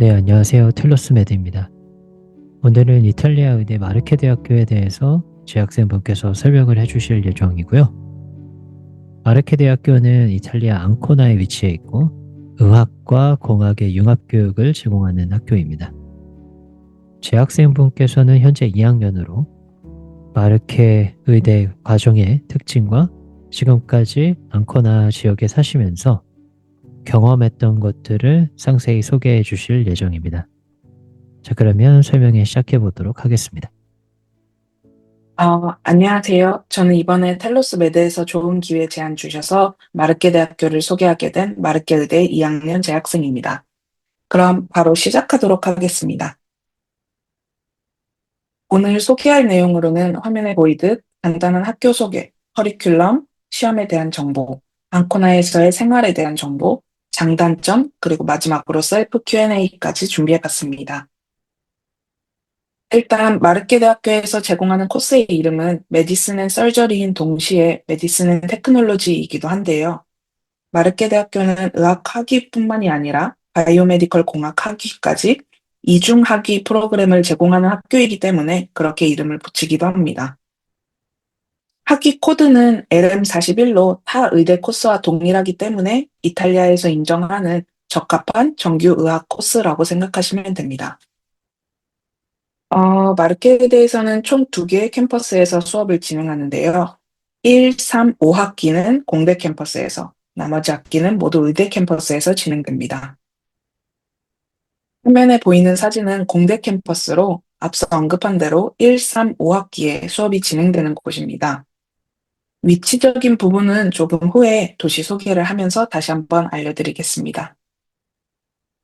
네, 안녕하세요. 틸러스 매드입니다. 오늘은 이탈리아 의대 마르케 대학교에 대해서 재학생분께서 설명을 해주실 예정이고요. 마르케 대학교는 이탈리아 앙코나에 위치해 있고 의학과 공학의 융합교육을 제공하는 학교입니다. 재학생분께서는 현재 2학년으로 마르케 의대 과정의 특징과 지금까지 앙코나 지역에 사시면서 경험했던 것들을 상세히 소개해 주실 예정입니다. 자, 그러면 설명에 시작해 보도록 하겠습니다. 안녕하세요. 저는 이번에 텔로스 매드에서 좋은 기회 제안 주셔서 마르케 대학교를 소개하게 된 마르케 의대 2학년 재학생입니다. 그럼 바로 시작하도록 하겠습니다. 오늘 소개할 내용으로는 화면에 보이듯 간단한 학교 소개, 커리큘럼, 시험에 대한 정보, 앙코나에서의 생활에 대한 정보, 장단점, 그리고 마지막으로 셀프 Q&A까지 준비해 봤습니다. 일단 마르케 대학교에서 제공하는 코스의 이름은 메디슨 앤 서저리인 동시에 메디슨 앤 테크놀로지이기도 한데요. 마르케 대학교는 의학 학위뿐만이 아니라 바이오메디컬 공학 학위까지 이중 학위 프로그램을 제공하는 학교이기 때문에 그렇게 이름을 붙이기도 합니다. 학위 코드는 LM41로 타 의대 코스와 동일하기 때문에 이탈리아에서 인정하는 적합한 정규 의학 코스라고 생각하시면 됩니다. 마르케에 대해서는 총 두 개의 캠퍼스에서 수업을 진행하는데요. 1, 3, 5학기는 공대 캠퍼스에서, 나머지 학기는 모두 의대 캠퍼스에서 진행됩니다. 화면에 보이는 사진은 공대 캠퍼스로 앞서 언급한 대로 1, 3, 5학기에 수업이 진행되는 곳입니다. 위치적인 부분은 조금 후에 도시 소개를 하면서 다시 한번 알려드리겠습니다.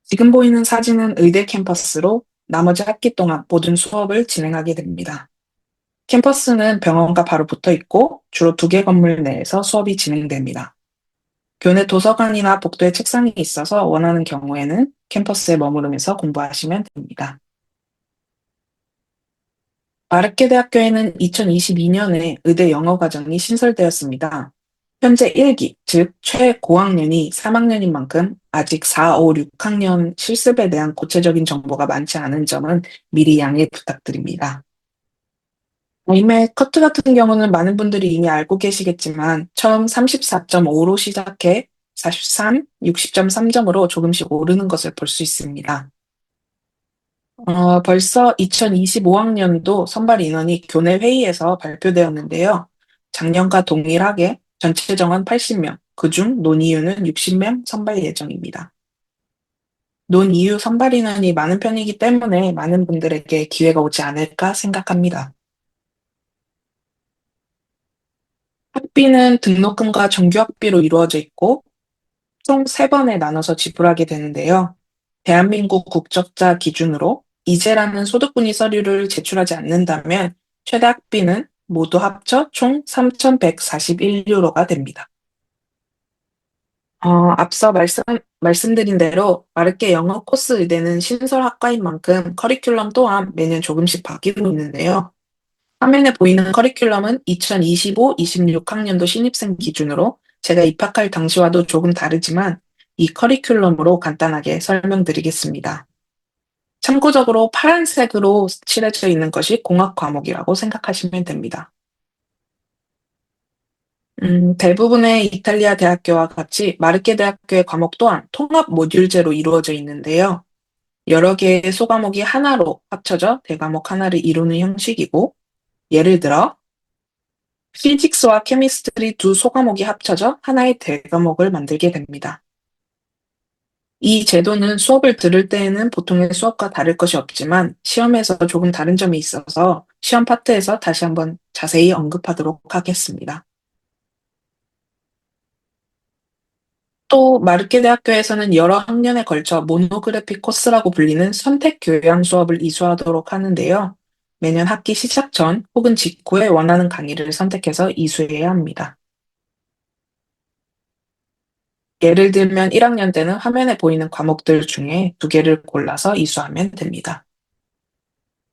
지금 보이는 사진은 의대 캠퍼스로 나머지 학기 동안 모든 수업을 진행하게 됩니다. 캠퍼스는 병원과 바로 붙어 있고 주로 두 개 건물 내에서 수업이 진행됩니다. 교내 도서관이나 복도에 책상이 있어서 원하는 경우에는 캠퍼스에 머무르면서 공부하시면 됩니다. 마르케 대학교에는 2022년에 의대 영어 과정이 신설되었습니다. 현재 1기, 즉 최고학년이 3학년인 만큼 아직 4, 5, 6학년 실습에 대한 구체적인 정보가 많지 않은 점은 미리 양해 부탁드립니다. 이메 커트 같은 경우는 많은 분들이 이미 알고 계시겠지만 처음 34.5로 시작해 43, 60.3점으로 조금씩 오르는 것을 볼 수 있습니다. 벌써 2025학년도 선발 인원이 교내 회의에서 발표되었는데요. 작년과 동일하게 전체 정원 80명, 그중 논이유는 60명 선발 예정입니다. 논이유 선발 인원이 많은 편이기 때문에 많은 분들에게 기회가 오지 않을까 생각합니다. 학비는 등록금과 정규학비로 이루어져 있고 총 3번에 나눠서 지불하게 되는데요. 대한민국 국적자 기준으로 이제라는 소득분위 서류를 제출하지 않는다면 최대 학비는 모두 합쳐 총 3,141유로가 됩니다. 앞서 말씀드린 대로 마르케 영어 코스 의대는 신설 학과인 만큼 커리큘럼 또한 매년 조금씩 바뀌고 있는데요. 화면에 보이는 커리큘럼은 2025-26학년도 신입생 기준으로 제가 입학할 당시와도 조금 다르지만 이 커리큘럼으로 간단하게 설명드리겠습니다. 참고적으로 파란색으로 칠해져 있는 것이 공학 과목이라고 생각하시면 됩니다. 대부분의 이탈리아 대학교와 같이 마르케 대학교의 과목 또한 통합 모듈제로 이루어져 있는데요. 여러 개의 소과목이 하나로 합쳐져 대과목 하나를 이루는 형식이고, 예를 들어 피직스와 케미스트리 두 소과목이 합쳐져 하나의 대과목을 만들게 됩니다. 이 제도는 수업을 들을 때에는 보통의 수업과 다를 것이 없지만 시험에서 조금 다른 점이 있어서 시험 파트에서 다시 한번 자세히 언급하도록 하겠습니다. 또 마르케 대학교에서는 여러 학년에 걸쳐 모노그래픽 코스라고 불리는 선택 교양 수업을 이수하도록 하는데요. 매년 학기 시작 전 혹은 직후에 원하는 강의를 선택해서 이수해야 합니다. 예를 들면 1학년 때는 화면에 보이는 과목들 중에 두 개를 골라서 이수하면 됩니다.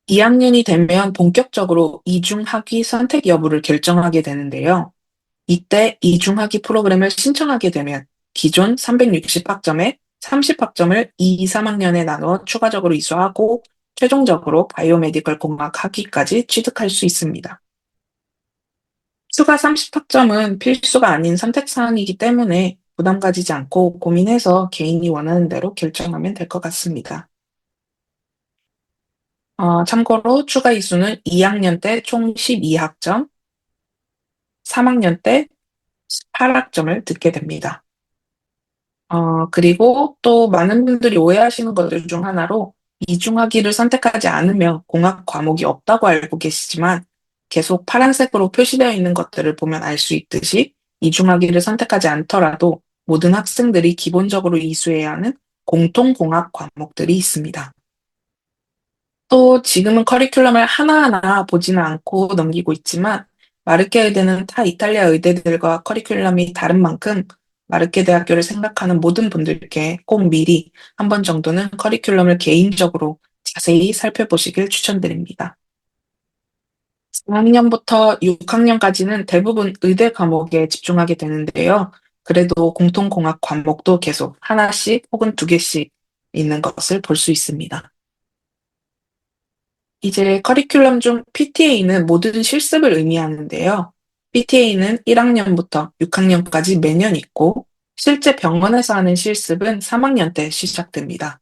2학년이 되면 본격적으로 이중학위 선택 여부를 결정하게 되는데요. 이때 이중학위 프로그램을 신청하게 되면 기존 360학점에 30학점을 2, 3학년에 나누어 추가적으로 이수하고 최종적으로 바이오메디컬 공학 학위까지 취득할 수 있습니다. 추가 30학점은 필수가 아닌 선택사항이기 때문에 부담 가지지 않고 고민해서 개인이 원하는 대로 결정하면 될 것 같습니다. 참고로 추가 이수는 2학년 때 총 12학점, 3학년 때 18학점을 듣게 됩니다. 그리고 또 많은 분들이 오해하시는 것들 중 하나로 이중학위를 선택하지 않으면 공학 과목이 없다고 알고 계시지만 계속 파란색으로 표시되어 있는 것들을 보면 알 수 있듯이 이중학위를 선택하지 않더라도 모든 학생들이 기본적으로 이수해야 하는 공통공학 과목들이 있습니다. 또 지금은 커리큘럼을 하나하나 보지는 않고 넘기고 있지만 마르케 의대는 타 이탈리아 의대들과 커리큘럼이 다른 만큼 마르케 대학교를 생각하는 모든 분들께 꼭 미리 한 번 정도는 커리큘럼을 개인적으로 자세히 살펴보시길 추천드립니다. 4학년부터 6학년까지는 대부분 의대 과목에 집중하게 되는데요. 그래도 공통공학 과목도 계속 하나씩 혹은 두 개씩 있는 것을 볼 수 있습니다. 이제 커리큘럼 중 PTA는 모든 실습을 의미하는데요. PTA는 1학년부터 6학년까지 매년 있고, 실제 병원에서 하는 실습은 3학년 때 시작됩니다.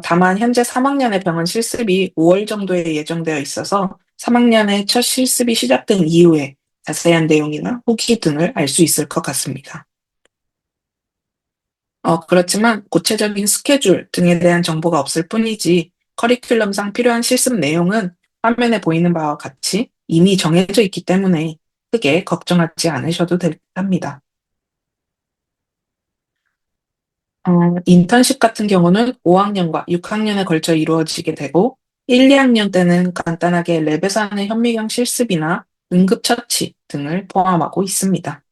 다만 현재 3학년의 병원 실습이 5월 정도에 예정되어 있어서 3학년의 첫 실습이 시작된 이후에 자세한 내용이나 후기 등을 알 수 있을 것 같습니다. 그렇지만 구체적인 스케줄 등에 대한 정보가 없을 뿐이지 커리큘럼상 필요한 실습 내용은 화면에 보이는 바와 같이 이미 정해져 있기 때문에 크게 걱정하지 않으셔도 합니다. 인턴십 같은 경우는 5학년과 6학년에 걸쳐 이루어지게 되고 1, 2학년 때는 간단하게 랩에서 하는 현미경 실습이나 응급처치 등을 포함하고 있습니다.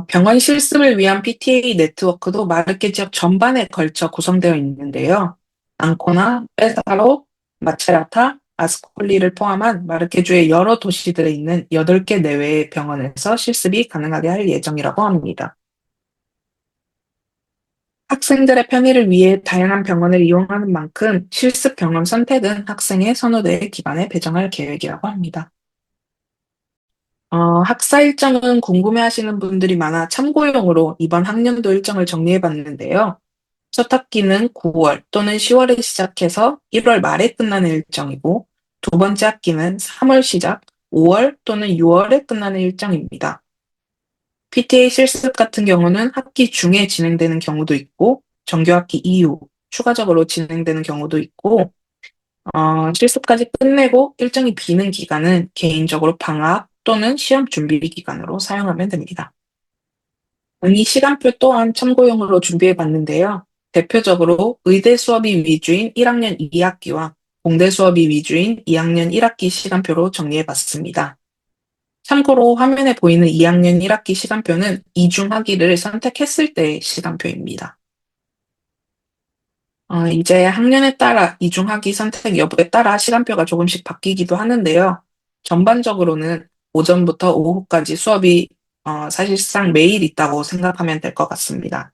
병원 실습을 위한 PTA 네트워크도 마르케 지역 전반에 걸쳐 구성되어 있는데요. 앙코나, 페사로, 마체라타, 아스콜리를 포함한 마르케주의 여러 도시들에 있는 8개 내외의 병원에서 실습이 가능하게 할 예정이라고 합니다. 학생들의 편의를 위해 다양한 병원을 이용하는 만큼 실습 병원 선택은 학생의 선호도에 기반해 배정할 계획이라고 합니다. 학사 일정은 궁금해하시는 분들이 많아 참고용으로 이번 학년도 일정을 정리해 봤는데요. 첫 학기는 9월 또는 10월에 시작해서 1월 말에 끝나는 일정이고, 두 번째 학기는 3월 시작, 5월 또는 6월에 끝나는 일정입니다. PTA 실습 같은 경우는 학기 중에 진행되는 경우도 있고, 정규학기 이후 추가적으로 진행되는 경우도 있고, 실습까지 끝내고 일정이 비는 기간은 개인적으로 방학 또는 시험 준비 기간으로 사용하면 됩니다. 이 시간표 또한 참고용으로 준비해 봤는데요. 대표적으로 의대 수업이 위주인 1학년 2학기와 공대 수업이 위주인 2학년 1학기 시간표로 정리해 봤습니다. 참고로 화면에 보이는 2학년 1학기 시간표는 이중학위를 선택했을 때의 시간표입니다. 이제 학년에 따라 이중학위 선택 여부에 따라 시간표가 조금씩 바뀌기도 하는데요. 전반적으로는 오전부터 오후까지 수업이 사실상 매일 있다고 생각하면 될 것 같습니다.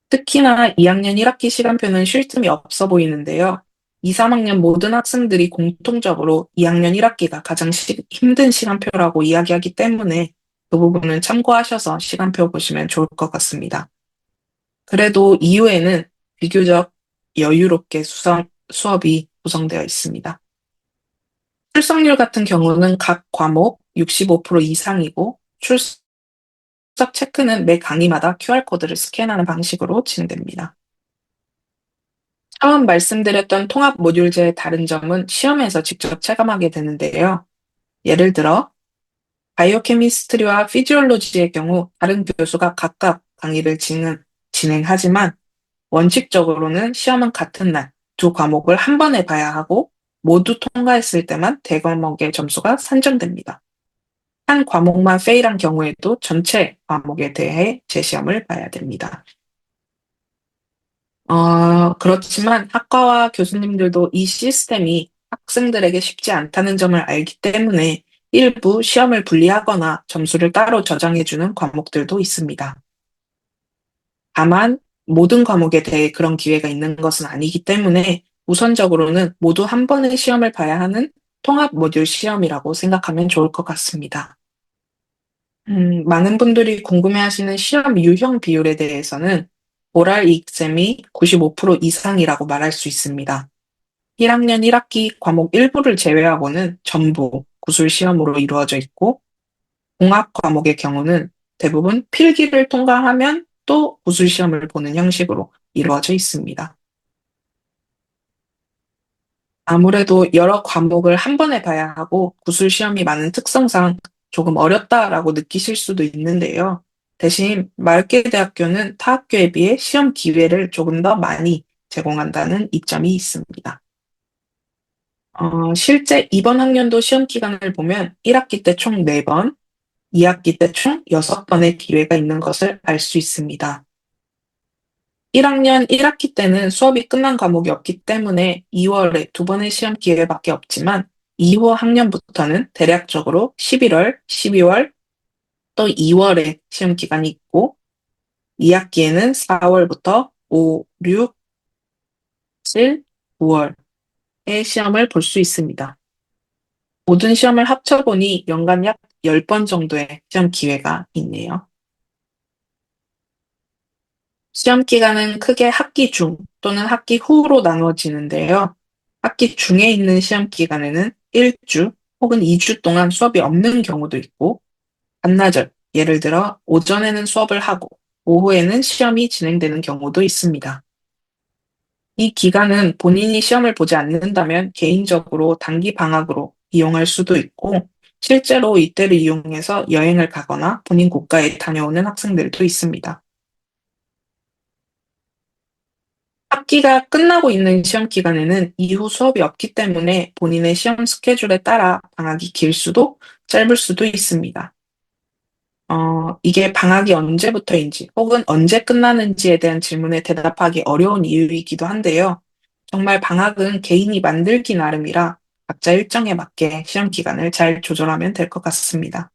특히나 2학년 1학기 시간표는 쉴 틈이 없어 보이는데요. 2, 3학년 모든 학생들이 공통적으로 2학년 1학기가 가장 힘든 시간표라고 이야기하기 때문에 그 부분은 참고하셔서 시간표 보시면 좋을 것 같습니다. 그래도 이후에는 비교적 여유롭게 수업이 구성되어 있습니다. 출석률 같은 경우는 각 과목 65% 이상이고 출석 체크는 매 강의마다 QR코드를 스캔하는 방식으로 진행됩니다. 처음 말씀드렸던 통합 모듈제의 다른 점은 시험에서 직접 체감하게 되는데요. 예를 들어 바이오케미스트리와 피지올로지의 경우 다른 교수가 각각 강의를 진행하지만 원칙적으로는 시험은 같은 날 두 과목을 한 번에 봐야 하고 모두 통과했을 때만 대과목의 점수가 산정됩니다. 한 과목만 페일한 경우에도 전체 과목에 대해 재시험을 봐야 됩니다. 그렇지만 학과와 교수님들도 이 시스템이 학생들에게 쉽지 않다는 점을 알기 때문에 일부 시험을 분리하거나 점수를 따로 저장해주는 과목들도 있습니다. 다만 모든 과목에 대해 그런 기회가 있는 것은 아니기 때문에 우선적으로는 모두 한 번의 시험을 봐야 하는 통합 모듈 시험이라고 생각하면 좋을 것 같습니다. 많은 분들이 궁금해하시는 시험 유형 비율에 대해서는 오랄 익셈이 95% 이상이라고 말할 수 있습니다. 1학년 1학기 과목 일부를 제외하고는 전부 구술 시험으로 이루어져 있고, 공학 과목의 경우는 대부분 필기를 통과하면 또 구술 시험을 보는 형식으로 이루어져 있습니다. 아무래도 여러 과목을 한 번에 봐야 하고 구술 시험이 많은 특성상 조금 어렵다라고 느끼실 수도 있는데요. 대신 마르케대학교는 타 학교에 비해 시험 기회를 조금 더 많이 제공한다는 이점이 있습니다. 실제 이번 학년도 시험 기간을 보면 1학기 때 총 4번, 2학기 때 총 6번의 기회가 있는 것을 알 수 있습니다. 1학년 1학기 때는 수업이 끝난 과목이 없기 때문에 2월에 2번의 시험 기회밖에 없지만, 이후 학년부터는 대략적으로 11월, 12월, 또 2월에 시험 기간이 있고, 2학기에는 4월부터 5, 6, 7, 9월에 시험을 볼 수 있습니다. 모든 시험을 합쳐보니 연간 약 10번 정도의 시험 기회가 있네요. 시험 기간은 크게 학기 중 또는 학기 후로 나누어지는데요. 학기 중에 있는 시험 기간에는 1주 혹은 2주 동안 수업이 없는 경우도 있고, 반나절, 예를 들어 오전에는 수업을 하고 오후에는 시험이 진행되는 경우도 있습니다. 이 기간은 본인이 시험을 보지 않는다면 개인적으로 단기 방학으로 이용할 수도 있고, 실제로 이때를 이용해서 여행을 가거나 본인 국가에 다녀오는 학생들도 있습니다. 학기가 끝나고 있는 시험 기간에는 이후 수업이 없기 때문에 본인의 시험 스케줄에 따라 방학이 길 수도 짧을 수도 있습니다. 이게 방학이 언제부터인지 혹은 언제 끝나는지에 대한 질문에 대답하기 어려운 이유이기도 한데요. 정말 방학은 개인이 만들기 나름이라 각자 일정에 맞게 시험 기간을 잘 조절하면 될 것 같습니다.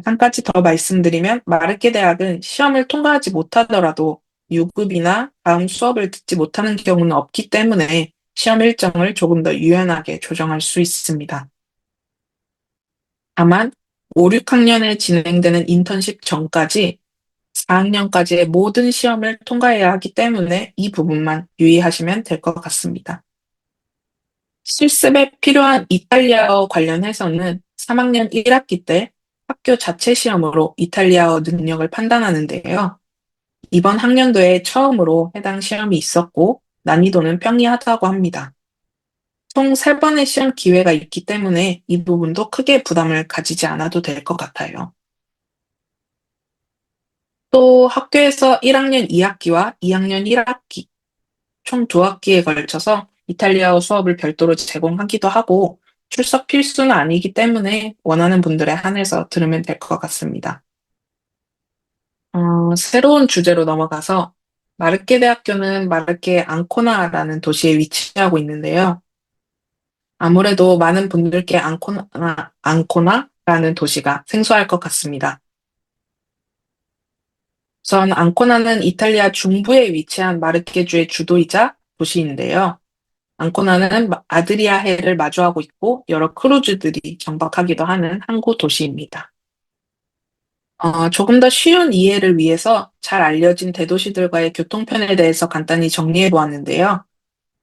한 가지 더 말씀드리면, 마르케 대학은 시험을 통과하지 못하더라도 유급이나 다음 수업을 듣지 못하는 경우는 없기 때문에 시험 일정을 조금 더 유연하게 조정할 수 있습니다. 다만 5, 6학년에 진행되는 인턴십 전까지 4학년까지의 모든 시험을 통과해야 하기 때문에 이 부분만 유의하시면 될 것 같습니다. 실습에 필요한 이탈리아어 관련해서는 3학년 1학기 때 학교 자체 시험으로 이탈리아어 능력을 판단하는데요. 이번 학년도에 처음으로 해당 시험이 있었고, 난이도는 평이하다고 합니다. 총 3번의 시험 기회가 있기 때문에 이 부분도 크게 부담을 가지지 않아도 될 것 같아요. 또 학교에서 1학년 2학기와 2학년 1학기, 총 2학기에 걸쳐서 이탈리아어 수업을 별도로 제공하기도 하고, 출석 필수는 아니기 때문에 원하는 분들에 한해서 들으면 될 것 같습니다. 새로운 주제로 넘어가서, 마르케 대학교는 마르케 앙코나라는 도시에 위치하고 있는데요. 아무래도 많은 분들께 앙코나라는 도시가 생소할 것 같습니다. 우선 앙코나는 이탈리아 중부에 위치한 마르케주의 주도이자 도시인데요. 앙코나는 아드리아해를 마주하고 있고 여러 크루즈들이 정박하기도 하는 항구 도시입니다. 조금 더 쉬운 이해를 위해서 잘 알려진 대도시들과의 교통편에 대해서 간단히 정리해 보았는데요.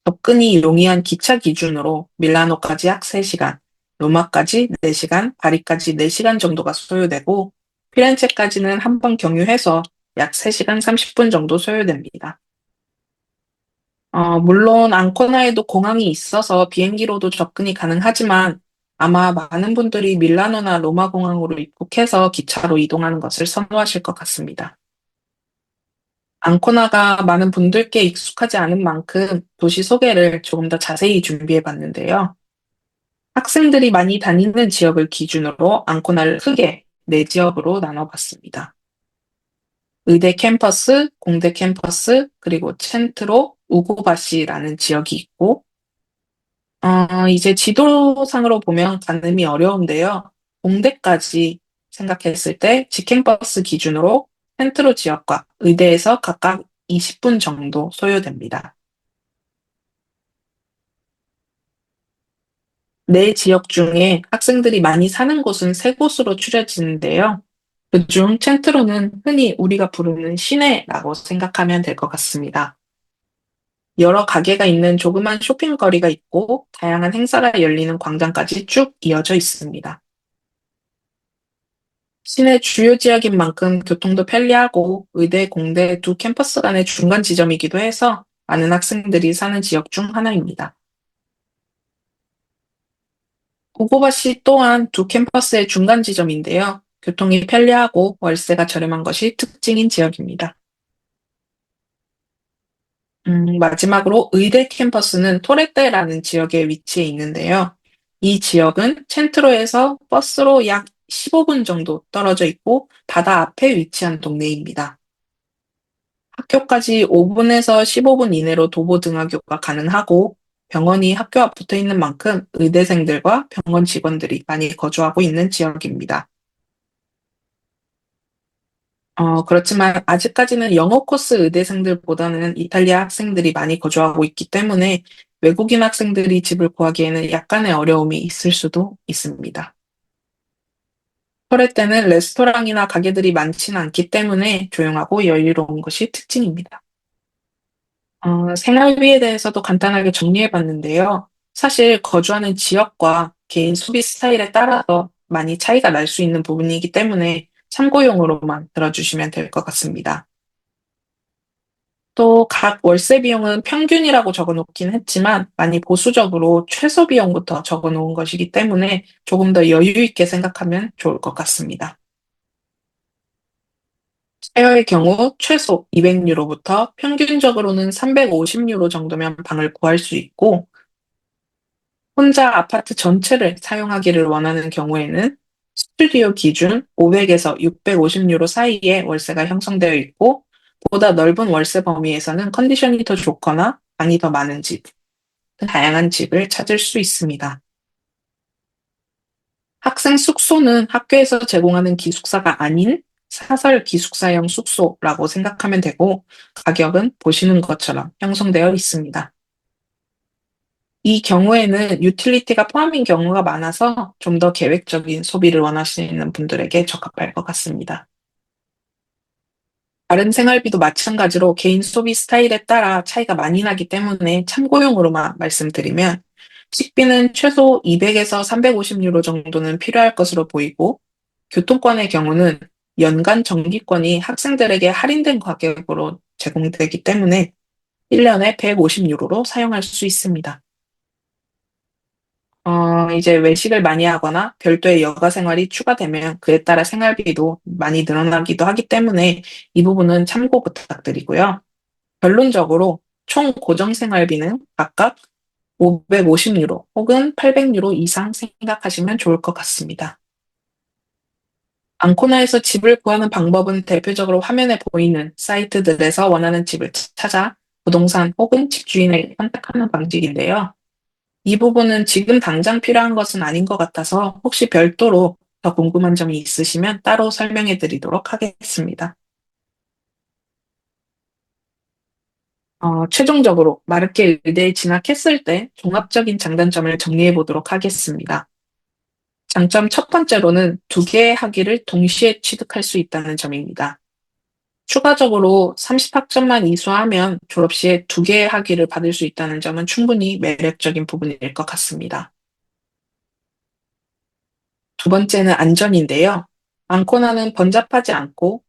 접근이 용이한 기차 기준으로 밀라노까지 약 3시간, 로마까지 4시간, 파리까지 4시간 정도가 소요되고, 피렌체까지는 한 번 경유해서 약 3시간 30분 정도 소요됩니다. 물론 앙코나에도 공항이 있어서 비행기로도 접근이 가능하지만, 아마 많은 분들이 밀라노나 로마 공항으로 입국해서 기차로 이동하는 것을 선호하실 것 같습니다. 앙코나가 많은 분들께 익숙하지 않은 만큼 도시 소개를 조금 더 자세히 준비해 봤는데요. 학생들이 많이 다니는 지역을 기준으로 앙코나를 크게 네 지역으로 나눠봤습니다. 의대 캠퍼스, 공대 캠퍼스, 그리고 첸트로, 우고바시라는 지역이 있고, 이제 지도상으로 보면 가늠이 어려운데요. 공대까지 생각했을 때 직행버스 기준으로 센트로 지역과 의대에서 각각 20분 정도 소요됩니다. 내 지역 중에 학생들이 많이 사는 곳은 세 곳으로 추려지는데요. 그중 센트로는 흔히 우리가 부르는 시내라고 생각하면 될 것 같습니다. 여러 가게가 있는 조그만 쇼핑거리가 있고 다양한 행사가 열리는 광장까지 쭉 이어져 있습니다. 시내 주요 지역인 만큼 교통도 편리하고 의대, 공대 두 캠퍼스 간의 중간 지점이기도 해서 많은 학생들이 사는 지역 중 하나입니다. 고고바시 또한 두 캠퍼스의 중간 지점인데요. 교통이 편리하고 월세가 저렴한 것이 특징인 지역입니다. 마지막으로 의대 캠퍼스는 토레떼라는 지역에 위치해 있는데요. 이 지역은 센트로에서 버스로 약 15분 정도 떨어져 있고 바다 앞에 위치한 동네입니다. 학교까지 5분에서 15분 이내로 도보 등하교가 가능하고 병원이 학교 앞 붙어 있는 만큼 의대생들과 병원 직원들이 많이 거주하고 있는 지역입니다. 그렇지만 아직까지는 영어 코스 의대생들보다는 이탈리아 학생들이 많이 거주하고 있기 때문에 외국인 학생들이 집을 구하기에는 약간의 어려움이 있을 수도 있습니다. 설의 때는 레스토랑이나 가게들이 많지는 않기 때문에 조용하고 여유로운 것이 특징입니다. 생활비에 대해서도 간단하게 정리해 봤는데요. 사실 거주하는 지역과 개인 소비 스타일에 따라서 많이 차이가 날 수 있는 부분이기 때문에 참고용으로만 들어주시면 될 것 같습니다. 또 각 월세 비용은 평균이라고 적어 놓긴 했지만 많이 보수적으로 최소 비용부터 적어 놓은 것이기 때문에 조금 더 여유 있게 생각하면 좋을 것 같습니다. 쉐어의 경우 최소 200유로부터 평균적으로는 350유로 정도면 방을 구할 수 있고 혼자 아파트 전체를 사용하기를 원하는 경우에는 스튜디오 기준 500에서 650유로 사이에 월세가 형성되어 있고 보다 넓은 월세 범위에서는 컨디션이 더 좋거나 방이 더 많은 집, 다양한 집을 찾을 수 있습니다. 학생 숙소는 학교에서 제공하는 기숙사가 아닌 사설 기숙사형 숙소라고 생각하면 되고 가격은 보시는 것처럼 형성되어 있습니다. 이 경우에는 유틸리티가 포함인 경우가 많아서 좀 더 계획적인 소비를 원하시는 분들에게 적합할 것 같습니다. 다른 생활비도 마찬가지로 개인 소비 스타일에 따라 차이가 많이 나기 때문에 참고용으로만 말씀드리면 식비는 최소 200에서 350유로 정도는 필요할 것으로 보이고 교통권의 경우는 연간 정기권이 학생들에게 할인된 가격으로 제공되기 때문에 1년에 150유로로 사용할 수 있습니다. 이제 외식을 많이 하거나 별도의 여가 생활이 추가되면 그에 따라 생활비도 많이 늘어나기도 하기 때문에 이 부분은 참고 부탁드리고요. 결론적으로 총 고정 생활비는 각각 550유로 혹은 800유로 이상 생각하시면 좋을 것 같습니다. 앙코나에서 집을 구하는 방법은 대표적으로 화면에 보이는 사이트들에서 원하는 집을 찾아 부동산 혹은 집주인을 선택하는 방식인데요. 이 부분은 지금 당장 필요한 것은 아닌 것 같아서 혹시 별도로 더 궁금한 점이 있으시면 따로 설명해 드리도록 하겠습니다. 최종적으로 마르케 의대에 진학했을 때 종합적인 장단점을 정리해 보도록 하겠습니다. 장점 첫 번째로는 두 개의 학위를 동시에 취득할 수 있다는 점입니다. 추가적으로 30학점만 이수하면 졸업 시에 두 개의 학위를 받을 수 있다는 점은 충분히 매력적인 부분일 것 같습니다. 두 번째는 안전인데요. 앙코나는 번잡하지 않고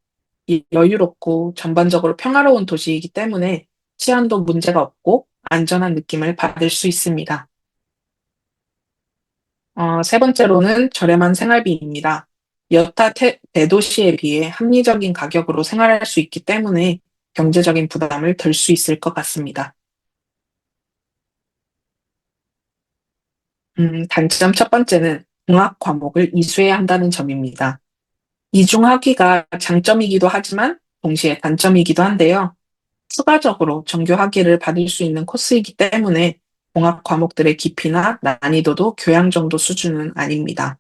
여유롭고 전반적으로 평화로운 도시이기 때문에 치안도 문제가 없고 안전한 느낌을 받을 수 있습니다. 세 번째로는 저렴한 생활비입니다. 여타 대도시에 비해 합리적인 가격으로 생활할 수 있기 때문에 경제적인 부담을 덜 수 있을 것 같습니다. 단점 첫 번째는 공학 과목을 이수해야 한다는 점입니다. 이중학위가 장점이기도 하지만 동시에 단점이기도 한데요. 추가적으로 정규 학위를 받을 수 있는 코스이기 때문에 공학 과목들의 깊이나 난이도도 교양 정도 수준은 아닙니다.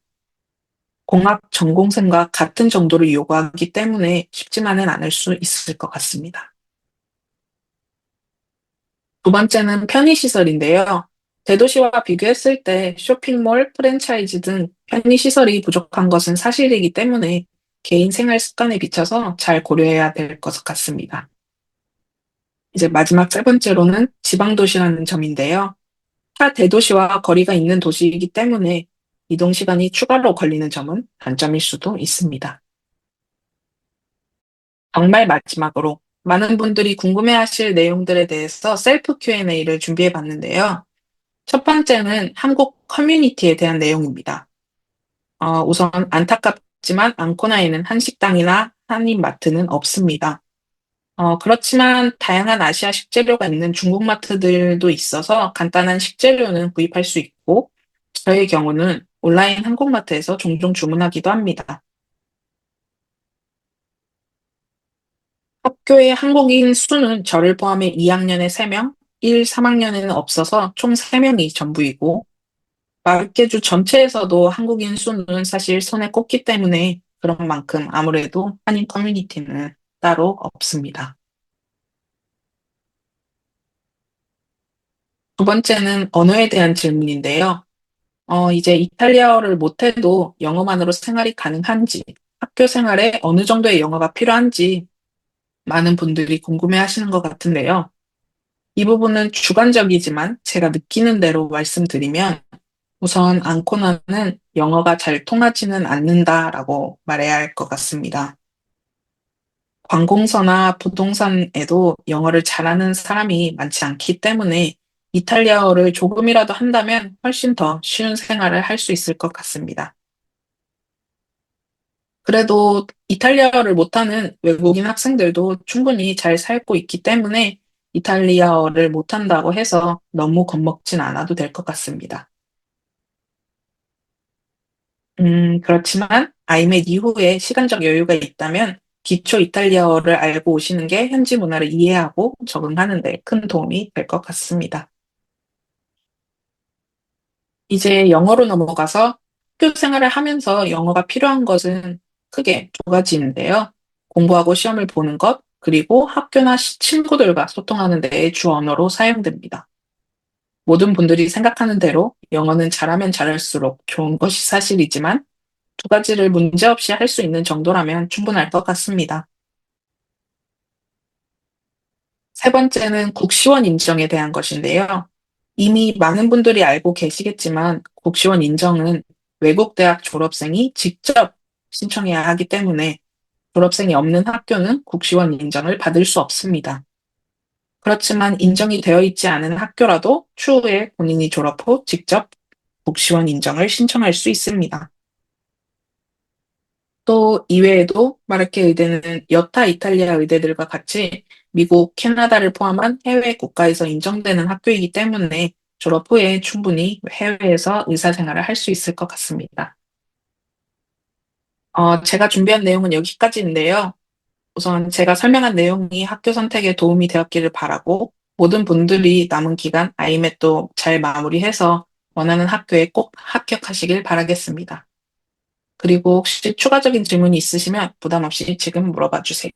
공학 전공생과 같은 정도를 요구하기 때문에 쉽지만은 않을 수 있을 것 같습니다. 두 번째는 편의시설인데요. 대도시와 비교했을 때 쇼핑몰, 프랜차이즈 등 편의시설이 부족한 것은 사실이기 때문에 개인 생활 습관에 비춰서 잘 고려해야 될 것 같습니다. 이제 마지막 세 번째로는 지방도시라는 점인데요. 타 대도시와 거리가 있는 도시이기 때문에 이동 시간이 추가로 걸리는 점은 단점일 수도 있습니다. 정말 마지막으로 많은 분들이 궁금해하실 내용들에 대해서 셀프 Q&A를 준비해 봤는데요. 첫 번째는 한국 커뮤니티에 대한 내용입니다. 우선 안타깝지만 앙코나에는 한식당이나 한인마트는 없습니다. 그렇지만 다양한 아시아 식재료가 있는 중국 마트들도 있어서 간단한 식재료는 구입할 수 있고, 저의 경우는 온라인 한국마트에서 종종 주문하기도 합니다. 학교의 한국인 수는 저를 포함해 2학년에 3명, 1, 3학년에는 없어서 총 3명이 전부이고, 마르케주 전체에서도 한국인 수는 사실 손에 꼽기 때문에 그런 만큼 아무래도 한인 커뮤니티는 따로 없습니다. 두 번째는 언어에 대한 질문인데요. 이제 이탈리아어를 못해도 영어만으로 생활이 가능한지, 학교 생활에 어느 정도의 영어가 필요한지 많은 분들이 궁금해 하시는 것 같은데요. 이 부분은 주관적이지만 제가 느끼는 대로 말씀드리면 우선 앙코나는 영어가 잘 통하지는 않는다라고 말해야 할 것 같습니다. 관공서나 부동산에도 영어를 잘하는 사람이 많지 않기 때문에 이탈리아어를 조금이라도 한다면 훨씬 더 쉬운 생활을 할 수 있을 것 같습니다. 그래도 이탈리아어를 못하는 외국인 학생들도 충분히 잘 살고 있기 때문에 이탈리아어를 못한다고 해서 너무 겁먹진 않아도 될 것 같습니다. 그렇지만 아이맥 이후에 시간적 여유가 있다면 기초 이탈리아어를 알고 오시는 게 현지 문화를 이해하고 적응하는 데 큰 도움이 될 것 같습니다. 이제 영어로 넘어가서 학교 생활을 하면서 영어가 필요한 것은 크게 두 가지인데요. 공부하고 시험을 보는 것, 그리고 학교나 친구들과 소통하는 데에 주 언어로 사용됩니다. 모든 분들이 생각하는 대로 영어는 잘하면 잘할수록 좋은 것이 사실이지만 두 가지를 문제없이 할 수 있는 정도라면 충분할 것 같습니다. 세 번째는 국시원 인정에 대한 것인데요. 이미 많은 분들이 알고 계시겠지만 국시원 인정은 외국 대학 졸업생이 직접 신청해야 하기 때문에 졸업생이 없는 학교는 국시원 인정을 받을 수 없습니다. 그렇지만 인정이 되어 있지 않은 학교라도 추후에 본인이 졸업 후 직접 국시원 인정을 신청할 수 있습니다. 또 이외에도 마르케 의대는 여타 이탈리아 의대들과 같이 미국, 캐나다를 포함한 해외 국가에서 인정되는 학교이기 때문에 졸업 후에 충분히 해외에서 의사 생활을 할 수 있을 것 같습니다. 제가 준비한 내용은 여기까지인데요. 우선 제가 설명한 내용이 학교 선택에 도움이 되었기를 바라고 모든 분들이 남은 기간 아이맥도 잘 마무리해서 원하는 학교에 꼭 합격하시길 바라겠습니다. 그리고 혹시 추가적인 질문이 있으시면 부담 없이 지금 물어봐 주세요.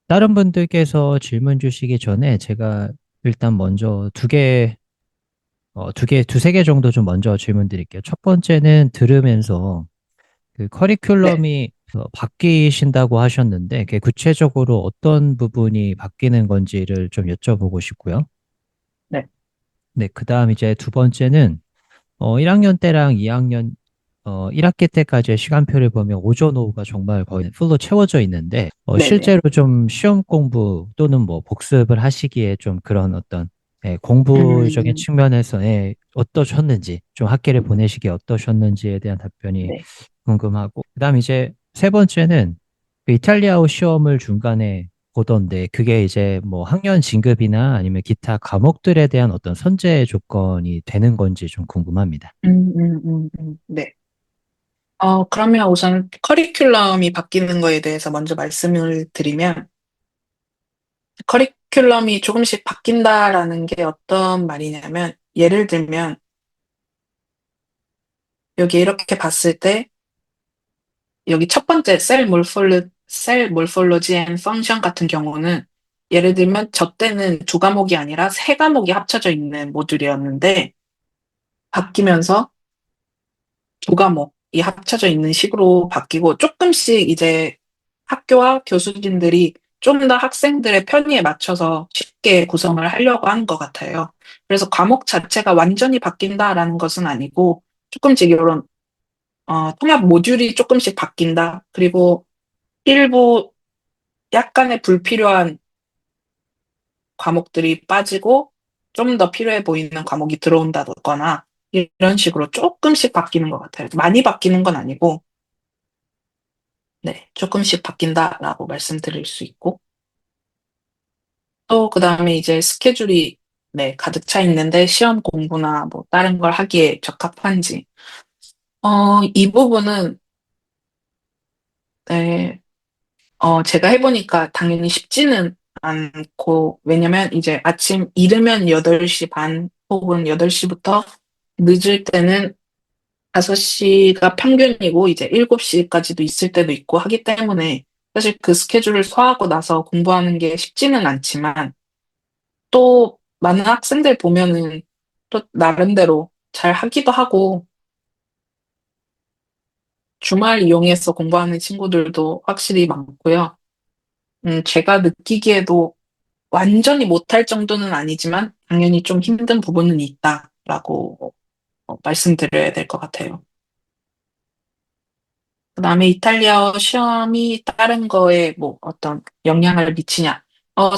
다른 분들께서 질문 주시기 전에 제가 일단 먼저 두세 개 정도 좀 먼저 질문 드릴게요. 첫 번째는 들으면서 그 네, 커리큘럼이 바뀌신다고 하셨는데, 그게 구체적으로 어떤 부분이 바뀌는 건지를 좀 여쭤보고 싶고요. 네, 네, 그 다음 이제 두 번째는 1학년 때랑 2학년 1학기 때까지의 시간표를 보면 오전 오후가 정말 거의 풀로 채워져 있는데 네네. 실제로 좀 시험 공부 또는 뭐 복습을 하시기에 좀 그런 어떤 공부적인 음, 측면에서 어떠셨는지 좀 학기를 보내시기에 어떠셨는지에 대한 답변이 네. 궁금하고 그다음 이제 세 번째는 그 이탈리아어 시험을 중간에 보던데 그게 이제 뭐 학년 진급이나 아니면 기타 과목들에 대한 어떤 선제 조건이 되는 건지 좀 궁금합니다. 네. 그러면 우선 커리큘럼이 바뀌는 거에 대해서 먼저 말씀을 드리면, 커리큘럼이 조금씩 바뀐다라는 게 어떤 말이냐면, 예를 들면, 여기 이렇게 봤을 때, 여기 첫 번째 셀 몰폴로지 앤 펑션 같은 경우는, 예를 들면, 저 때는 두 과목이 아니라 세 과목이 합쳐져 있는 모듈이었는데, 바뀌면서 두 과목이 합쳐져 있는 식으로 바뀌고, 조금씩 이제 학교와 교수진들이 좀 더 학생들의 편의에 맞춰서 쉽게 구성을 하려고 하는 것 같아요. 그래서 과목 자체가 완전히 바뀐다라는 것은 아니고, 조금씩 이런 통합 모듈이 조금씩 바뀐다. 그리고 일부 약간의 불필요한 과목들이 빠지고 좀 더 필요해 보이는 과목이 들어온다거나 이런 식으로 조금씩 바뀌는 것 같아요. 많이 바뀌는 건 아니고, 네, 조금씩 바뀐다라고 말씀드릴 수 있고, 또 그다음에 이제 스케줄이, 네, 가득 차 있는데 시험 공부나 뭐 다른 걸 하기에 적합한지. 이 부분은, 네, 제가 해보니까 당연히 쉽지는 않고, 왜냐면 이제 아침 이르면 8시 반 혹은 8시부터 늦을 때는 5시가 평균이고 이제 7시까지도 있을 때도 있고 하기 때문에 사실 그 스케줄을 소화하고 나서 공부하는 게 쉽지는 않지만, 또 많은 학생들 보면은 또 나름대로 잘 하기도 하고 주말 이용해서 공부하는 친구들도 확실히 많고요. 제가 느끼기에도 완전히 못할 정도는 아니지만 당연히 좀 힘든 부분은 있다라고 말씀드려야 될 것 같아요. 그다음에 이탈리아어 시험이 다른 거에 뭐 어떤 영향을 미치냐?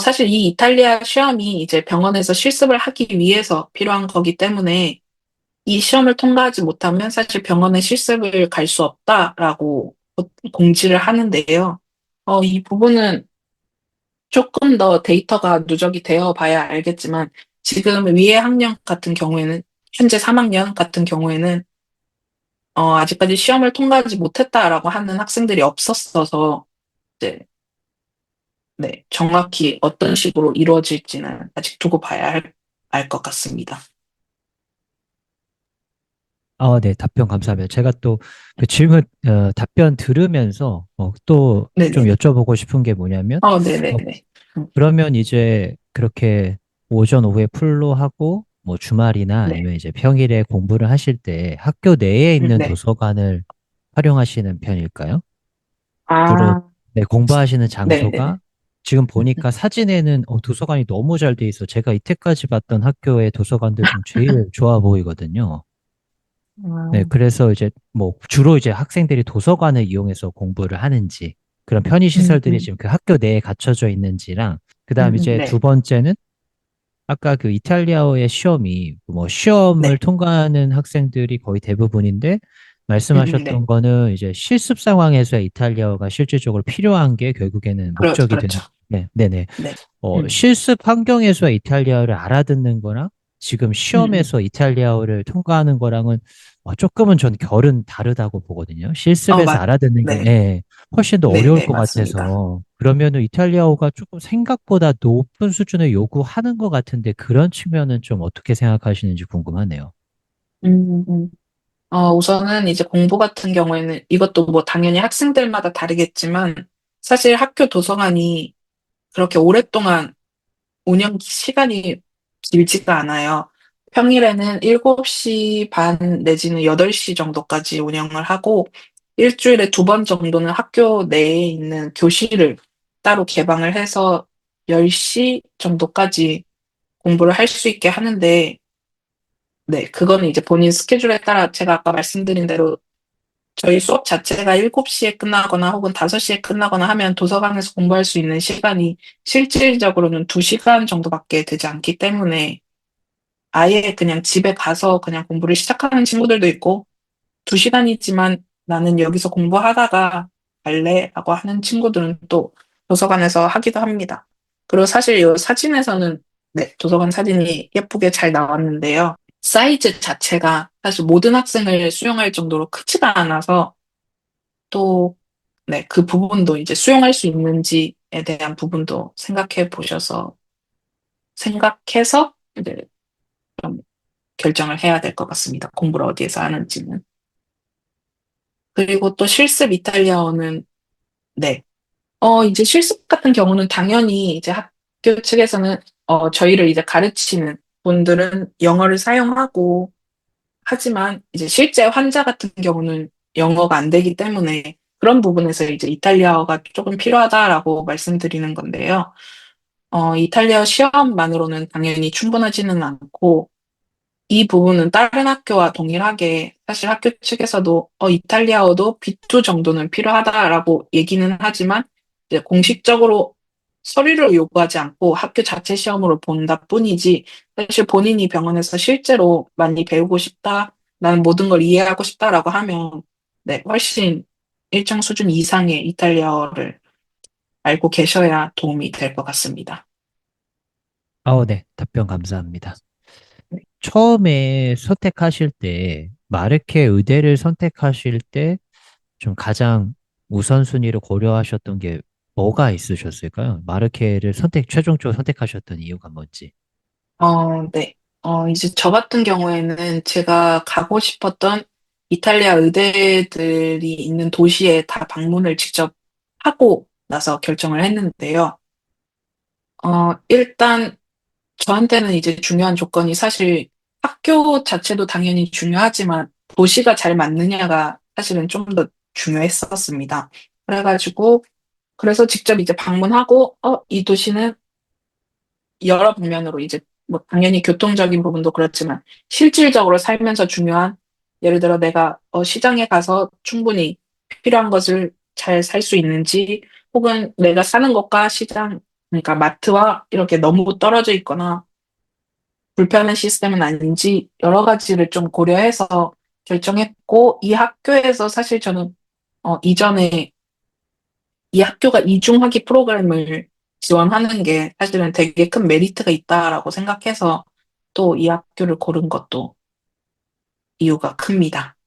사실 이 이탈리아 시험이 이제 병원에서 실습을 하기 위해서 필요한 거기 때문에 이 시험을 통과하지 못하면 사실 병원에 실습을 갈 수 없다라고 공지를 하는데요. 이 부분은 조금 더 데이터가 누적이 되어 봐야 알겠지만, 지금 위에 학년 같은 경우에는, 현재 3학년 같은 경우에는, 아직까지 시험을 통과하지 못했다라고 하는 학생들이 없었어서, 이제, 네, 정확히 어떤 식으로 이루어질지는 아직 두고 봐야 알 것 같습니다. 네, 답변 감사합니다. 제가 또 그 질문, 답변 들으면서 또 좀 네네네. 여쭤보고 싶은 게 뭐냐면, 어, 네네네. 음, 그러면 이제 그렇게 오전, 오후에 풀로 하고, 뭐 주말이나 네. 아니면 이제 평일에 공부를 하실 때 학교 내에 있는 네. 도서관을 활용하시는 편일까요? 주로 아, 네, 공부하시는 네네네. 장소가 지금 보니까 사진에는 도서관이 너무 잘 돼 있어. 제가 이때까지 봤던 학교의 도서관들 중 제일 좋아 보이거든요. 네, 음, 그래서 이제 뭐 주로 이제 학생들이 도서관을 이용해서 공부를 하는지 그런 편의 음, 시설들이 음, 지금 그 학교 내에 갖춰져 있는지랑 그다음 이제 두 네. 번째는 아까 그 이탈리아어의 시험이 뭐 시험을 네. 통과하는 학생들이 거의 대부분인데 네. 말씀하셨던 거는 이제 실습 상황에서 이탈리아어가 실질적으로 필요한 게 결국에는 목적이 그렇죠. 되는. 네, 네네. 네. 음, 실습 환경에서 이탈리아어를 알아듣는 거랑 지금 음, 음. 시험에서 이탈리아어를 통과하는 거랑은 조금은 전 결은 다르다고 보거든요. 실습에서 알아듣는 게 네. 훨씬 더 어려울 네네, 것 맞습니다. 같아서 그러면은 이탈리아어가 조금 생각보다 높은 수준을 요구하는 것 같은데 그런 측면은 좀 어떻게 생각하시는지 궁금하네요. 음, 음. 우선은 이제 공부 같은 경우에는 이것도 뭐 당연히 학생들마다 다르겠지만, 사실 학교 도서관이 그렇게 오랫동안 운영 시간이 길지가 않아요. 평일에는 7시 반 내지는 8시 정도까지 운영을 하고, 일주일에 2번 정도는 학교 내에 있는 교실을 따로 개방을 해서 10시 정도까지 공부를 할 수 있게 하는데, 네, 그거는 이제 본인 스케줄에 따라 제가 아까 말씀드린 대로 저희 수업 자체가 7시에 끝나거나 혹은 5시에 끝나거나 하면 도서관에서 공부할 수 있는 시간이 실질적으로는 2시간 정도밖에 되지 않기 때문에 아예 그냥 집에 가서 그냥 공부를 시작하는 친구들도 있고, 2시간이지만 나는 여기서 공부하다가 갈래라고 하는 친구들은 또 도서관에서 하기도 합니다. 그리고 사실 이 사진에서는, 네, 도서관 사진이 예쁘게 잘 나왔는데요. 사이즈 자체가 사실 모든 학생을 수용할 정도로 크지가 않아서 또, 네, 그 부분도 이제 수용할 수 있는지에 대한 부분도 생각해 보셔서 생각해서 이제 좀 결정을 해야 될 것 같습니다. 공부를 어디에서 하는지는. 그리고 또 실습 이탈리아어는, 네. 이제 실습 같은 경우는 당연히 이제 학교 측에서는, 저희를 이제 가르치는 분들은 영어를 사용하고, 하지만 이제 실제 환자 같은 경우는 영어가 안 되기 때문에 그런 부분에서 이제 이탈리아어가 조금 필요하다라고 말씀드리는 건데요. 이탈리아 시험만으로는 당연히 충분하지는 않고, 이 부분은 다른 학교와 동일하게 사실 학교 측에서도 이탈리아어도 B2 정도는 필요하다라고 얘기는 하지만 이제 공식적으로 서류를 요구하지 않고 학교 자체 시험으로 본다 뿐이지, 사실 본인이 병원에서 실제로 많이 배우고 싶다, 나는 모든 걸 이해하고 싶다라고 하면 네, 훨씬 일정 수준 이상의 이탈리아어를 알고 계셔야 도움이 될 것 같습니다. 네. 답변 감사합니다. 네. 처음에 선택하실 때, 마르케 의대를 선택하실 때 좀 가장 우선순위로 고려하셨던 게 뭐가 있으셨을까요? 마르케를 최종적으로 선택하셨던 이유가 뭔지. 네. 이제 저 같은 경우에는 제가 가고 싶었던 이탈리아 의대들이 있는 도시에 다 방문을 직접 하고 나서 결정을 했는데요. 일단 저한테는 이제 중요한 조건이 사실 학교 자체도 당연히 중요하지만 도시가 잘 맞느냐가 사실은 좀 더 중요했었습니다. 그래가지고 그래서 직접 이제 방문하고 이 도시는 여러 방면으로 이제 뭐 당연히 교통적인 부분도 그렇지만 실질적으로 살면서 중요한, 예를 들어 내가 시장에 가서 충분히 필요한 것을 잘 살 수 있는지, 혹은 내가 사는 것과 시장, 그러니까 마트와 이렇게 너무 떨어져 있거나 불편한 시스템은 아닌지 여러 가지를 좀 고려해서 결정했고, 이 학교에서 사실 저는 이전에 이 학교가 이중학위 프로그램을 지원하는 게 사실은 되게 큰 메리트가 있다라고 생각해서 또 이 학교를 고른 것도 이유가 큽니다.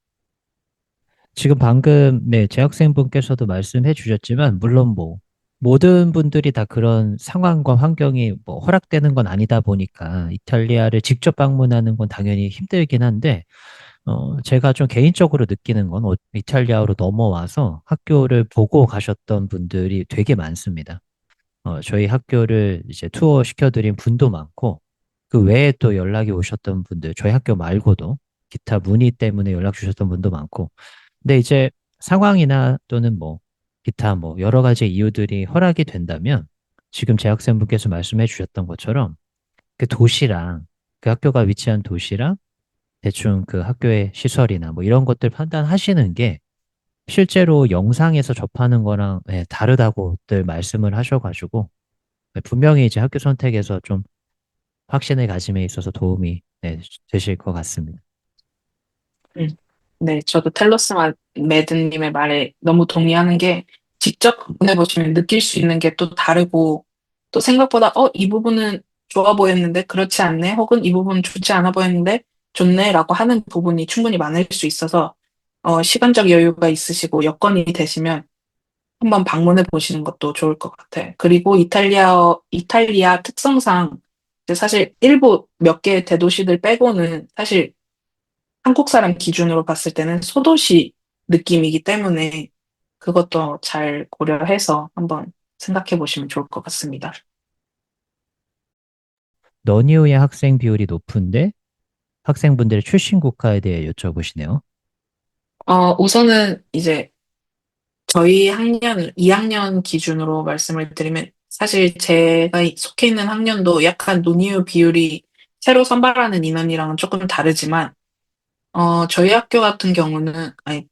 지금 방금 네, 재학생분께서도 말씀해 주셨지만 물론 뭐 모든 분들이 다 그런 상황과 환경이 뭐 허락되는 건 아니다 보니까 이탈리아를 직접 방문하는 건 당연히 힘들긴 한데 제가 좀 개인적으로 느끼는 건 이탈리아로 넘어와서 학교를 보고 가셨던 분들이 되게 많습니다. 저희 학교를 이제 투어 시켜드린 분도 많고, 그 외에 또 연락이 오셨던 분들, 저희 학교 말고도 기타 문의 때문에 연락 주셨던 분도 많고, 근데 이제 상황이나 또는 뭐, 기타 뭐, 여러 가지 이유들이 허락이 된다면, 지금 재학생분께서 말씀해 주셨던 것처럼 그 도시랑 그 학교가 위치한 도시랑 대충 그 학교의 시설이나 뭐 이런 것들 판단하시는 게 실제로 영상에서 접하는 거랑 다르다고들 말씀을 하셔가지고 분명히 이제 학교 선택에서 좀 확신의 가짐에 있어서 도움이 되실 것 같습니다. 음. 네, 저도 매드님의 말에 너무 동의하는 게, 직접 보내보시면 느낄 수 있는 게 또 다르고, 또 생각보다 이 부분은 좋아 보였는데 그렇지 않네, 혹은 이 부분은 좋지 않아 보였는데 좋네라고 하는 부분이 충분히 많을 수 있어서 시간적 여유가 있으시고 여건이 되시면 한번 방문해 보시는 것도 좋을 것 같아요. 그리고 이탈리아 특성상 이제 사실 일부 몇 개의 대도시들 빼고는 사실 한국 사람 기준으로 봤을 때는 소도시 느낌이기 때문에 그것도 잘 고려해서 한번 생각해 보시면 좋을 것 같습니다. 너니우의 학생 비율이 높은데 학생분들의 출신 국가에 대해 여쭤보시네요. 우선은 이제 저희 학년, 2학년 기준으로 말씀을 드리면 사실 제가 속해 있는 학년도 약간 논의율 비율이 새로 선발하는 인원이랑은 조금 다르지만, 저희 학교 같은 경우는, 아니,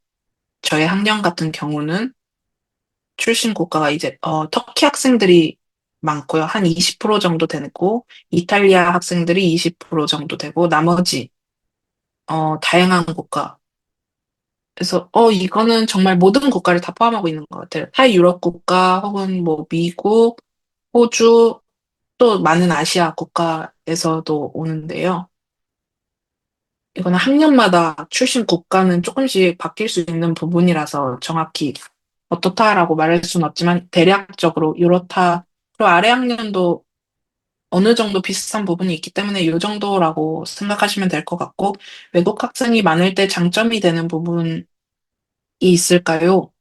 저희 학년 같은 경우는 출신 국가가 이제, 터키 학생들이 많고요. 한 20% 정도 되고, 이탈리아 학생들이 20% 정도 되고, 나머지, 다양한 국가. 그래서, 이거는 정말 모든 국가를 다 포함하고 있는 것 같아요. 타 유럽 국가, 혹은 뭐, 미국, 호주, 또 많은 아시아 국가에서도 오는데요. 이거는 학년마다 출신 국가는 조금씩 바뀔 수 있는 부분이라서 정확히 어떻다라고 말할 수는 없지만 대략적으로 이렇다. 그리고 아래 학년도 어느 정도 비슷한 부분이 있기 때문에 이 정도라고 생각하시면 될 것 같고, 외국 학생이 많을 때 장점이 되는 부분이 있을까요?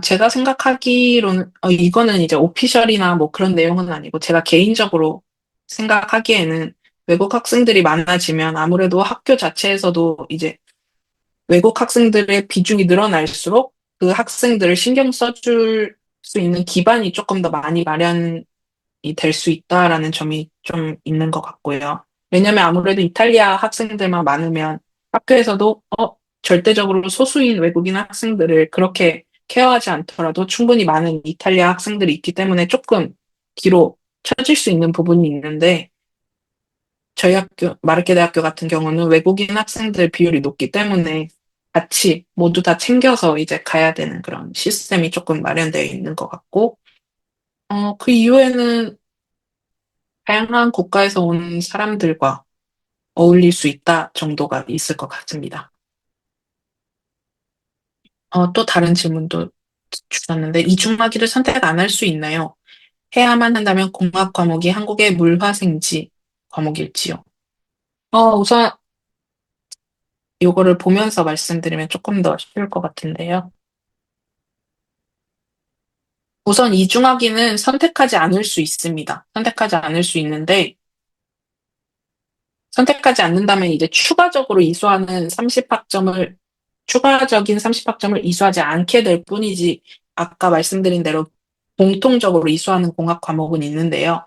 제가 생각하기로는, 이거는 이제 오피셜이나 뭐 그런 내용은 아니고, 제가 개인적으로 생각하기에는 외국 학생들이 많아지면 아무래도 학교 자체에서도 이제 외국 학생들의 비중이 늘어날수록 그 학생들을 신경 써줄 수 있는 기반이 조금 더 많이 마련이 될 수 있다라는 점이 좀 있는 것 같고요. 왜냐면 아무래도 이탈리아 학생들만 많으면 학교에서도 절대적으로 소수인 외국인 학생들을 그렇게 케어하지 않더라도 충분히 많은 이탈리아 학생들이 있기 때문에 조금 뒤로 처질 수 있는 부분이 있는데, 저희 학교, 마르케 대학교 같은 경우는 외국인 학생들 비율이 높기 때문에 같이 모두 다 챙겨서 이제 가야 되는 그런 시스템이 조금 마련되어 있는 것 같고, 그 이후에는 다양한 국가에서 온 사람들과 어울릴 수 있다 정도가 있을 것 같습니다. 또 다른 질문도 주셨는데, 이중학위를 선택 안 할 수 있나요? 해야만 한다면 공학 과목이 한국의 물화생지 과목일지요? 우선 이거를 보면서 말씀드리면 조금 더 쉬울 것 같은데요. 우선 이중학위는 선택하지 않을 수 있습니다. 선택하지 않을 수 있는데, 선택하지 않는다면 이제 추가적인 30학점을 이수하지 않게 될 뿐이지, 아까 말씀드린 대로 공통적으로 이수하는 공학 과목은 있는데요.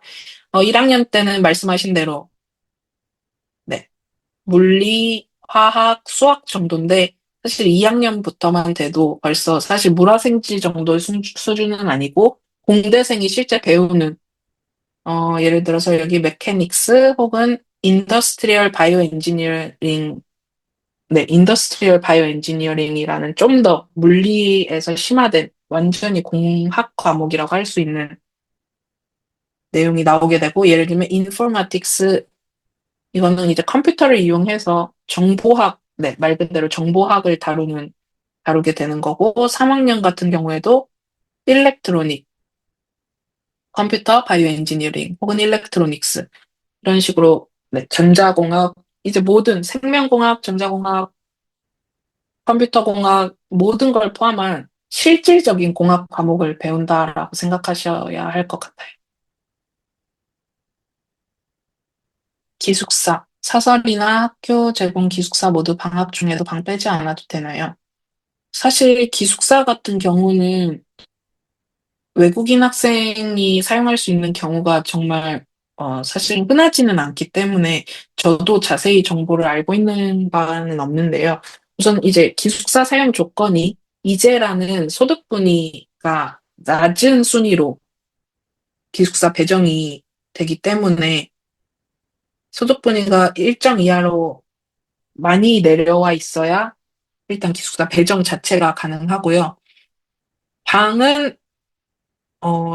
1학년 때는 말씀하신 대로, 네, 물리, 화학, 수학 정도인데, 사실 2학년부터만 돼도 벌써 사실 물화생지 정도의 수준은 아니고, 공대생이 실제 배우는 예를 들어서 여기 메케닉스 혹은 인더스트리얼 바이오 엔지니어링, 네, 인더스트리얼 바이오 엔지니어링이라는 좀 더 물리에서 심화된 완전히 공학 과목이라고 할 수 있는 내용이 나오게 되고, 예를 들면 인포마틱스, 이거는 이제 컴퓨터를 이용해서 정보학, 네, 말 그대로 정보학을 다루게 되는 거고, 3학년 같은 경우에도 일렉트로닉, 컴퓨터 바이오 엔지니어링 혹은 일렉트로닉스, 이런 식으로, 네, 전자공학, 이제 모든 생명공학, 전자공학, 컴퓨터공학 모든 걸 포함한 실질적인 공학 과목을 배운다라고 생각하셔야 할 것 같아요. 기숙사, 사설이나 학교 제공 기숙사 모두 방학 중에도 방 빼지 않아도 되나요? 사실 기숙사 같은 경우는 외국인 학생이 사용할 수 있는 경우가 정말 사실 흔하지는 않기 때문에 저도 자세히 정보를 알고 있는 바는 없는데요. 우선 이제 기숙사 사용 조건이 이제라는 소득 분위가 낮은 순위로 기숙사 배정이 되기 때문에 소득 분위가 일정 이하로 많이 내려와 있어야 일단 기숙사 배정 자체가 가능하고요. 방은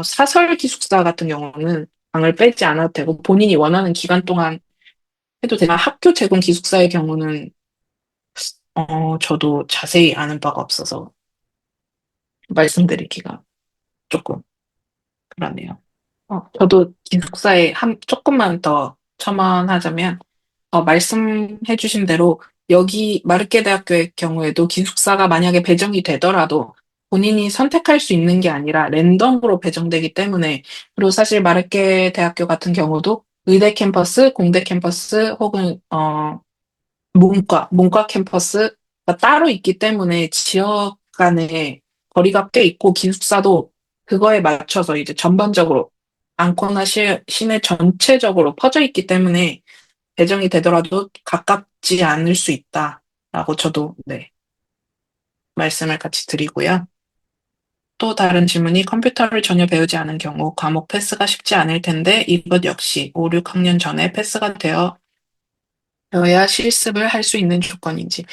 사설 기숙사 같은 경우는 방을 빼지 않아도 되고 본인이 원하는 기간 동안 해도 되나, 학교 제공 기숙사의 경우는 저도 자세히 아는 바가 없어서 말씀드리기가 조금 그러네요. 저도 기숙사에 조금만 더 첨언하자면, 말씀해 주신 대로 여기 마르케 대학교의 경우에도 기숙사가 만약에 배정이 되더라도 본인이 선택할 수 있는 게 아니라 랜덤으로 배정되기 때문에, 그리고 사실 마르케 대학교 같은 경우도 의대 캠퍼스, 공대 캠퍼스 혹은 문과 캠퍼스가 따로 있기 때문에 지역 간에 거리가 꽤 있고, 기숙사도 그거에 맞춰서 이제 전반적으로 않거나 시내 전체적으로 퍼져 있기 때문에 배정이 되더라도 가깝지 않을 수 있다라고 저도, 네, 말씀을 같이 드리고요. 또 다른 질문이, 컴퓨터를 전혀 배우지 않은 경우 과목 패스가 쉽지 않을 텐데 이것 역시 5, 6학년 전에 패스가 되어야 실습을 할 수 있는 조건인지.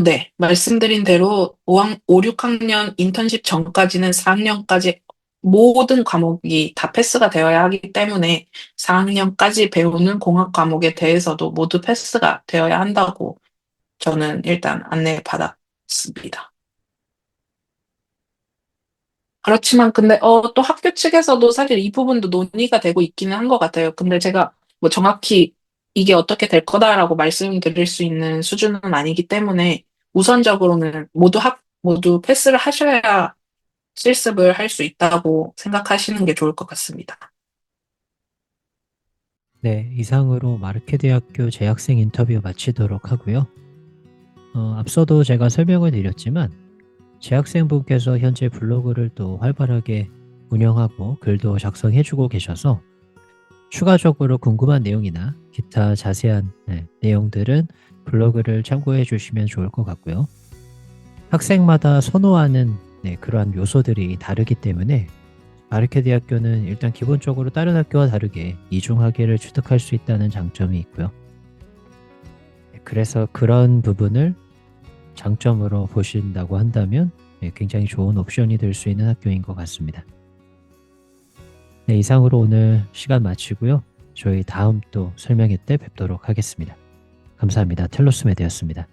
네. 말씀드린 대로 5, 6학년 인턴십 전까지는 4학년까지 모든 과목이 다 패스가 되어야 하기 때문에 4학년까지 배우는 공학 과목에 대해서도 모두 패스가 되어야 한다고 저는 일단 안내받았습니다. 그렇지만 근데 또 학교 측에서도 사실 이 부분도 논의가 되고 있기는 한 것 같아요. 근데 제가 뭐 정확히 "이게 어떻게 될 거다."라고 말씀드릴 수 있는 수준은 아니기 때문에 우선적으로는 모두 패스를 하셔야 실습을 할 수 있다고 생각하시는 게 좋을 것 같습니다. 네, 이상으로 마르케대학교 재학생 인터뷰 마치도록 하고요. 앞서도 제가 설명을 드렸지만 재학생분께서 현재 블로그를 또 활발하게 운영하고 글도 작성해주고 계셔서 추가적으로 궁금한 내용이나 기타 자세한 내용들은 블로그를 참고해 주시면 좋을 것 같고요. 학생마다 선호하는 그러한 요소들이 다르기 때문에 마르케대학교는 일단 기본적으로 다른 학교와 다르게 이중학위를 취득할 수 있다는 장점이 있고요. 그래서 그런 부분을 장점으로 보신다고 한다면 굉장히 좋은 옵션이 될 수 있는 학교인 것 같습니다. 네, 이상으로 오늘 시간 마치고요. 저희 다음 또 설명회 때 뵙도록 하겠습니다. 감사합니다. 텔로스메드였습니다.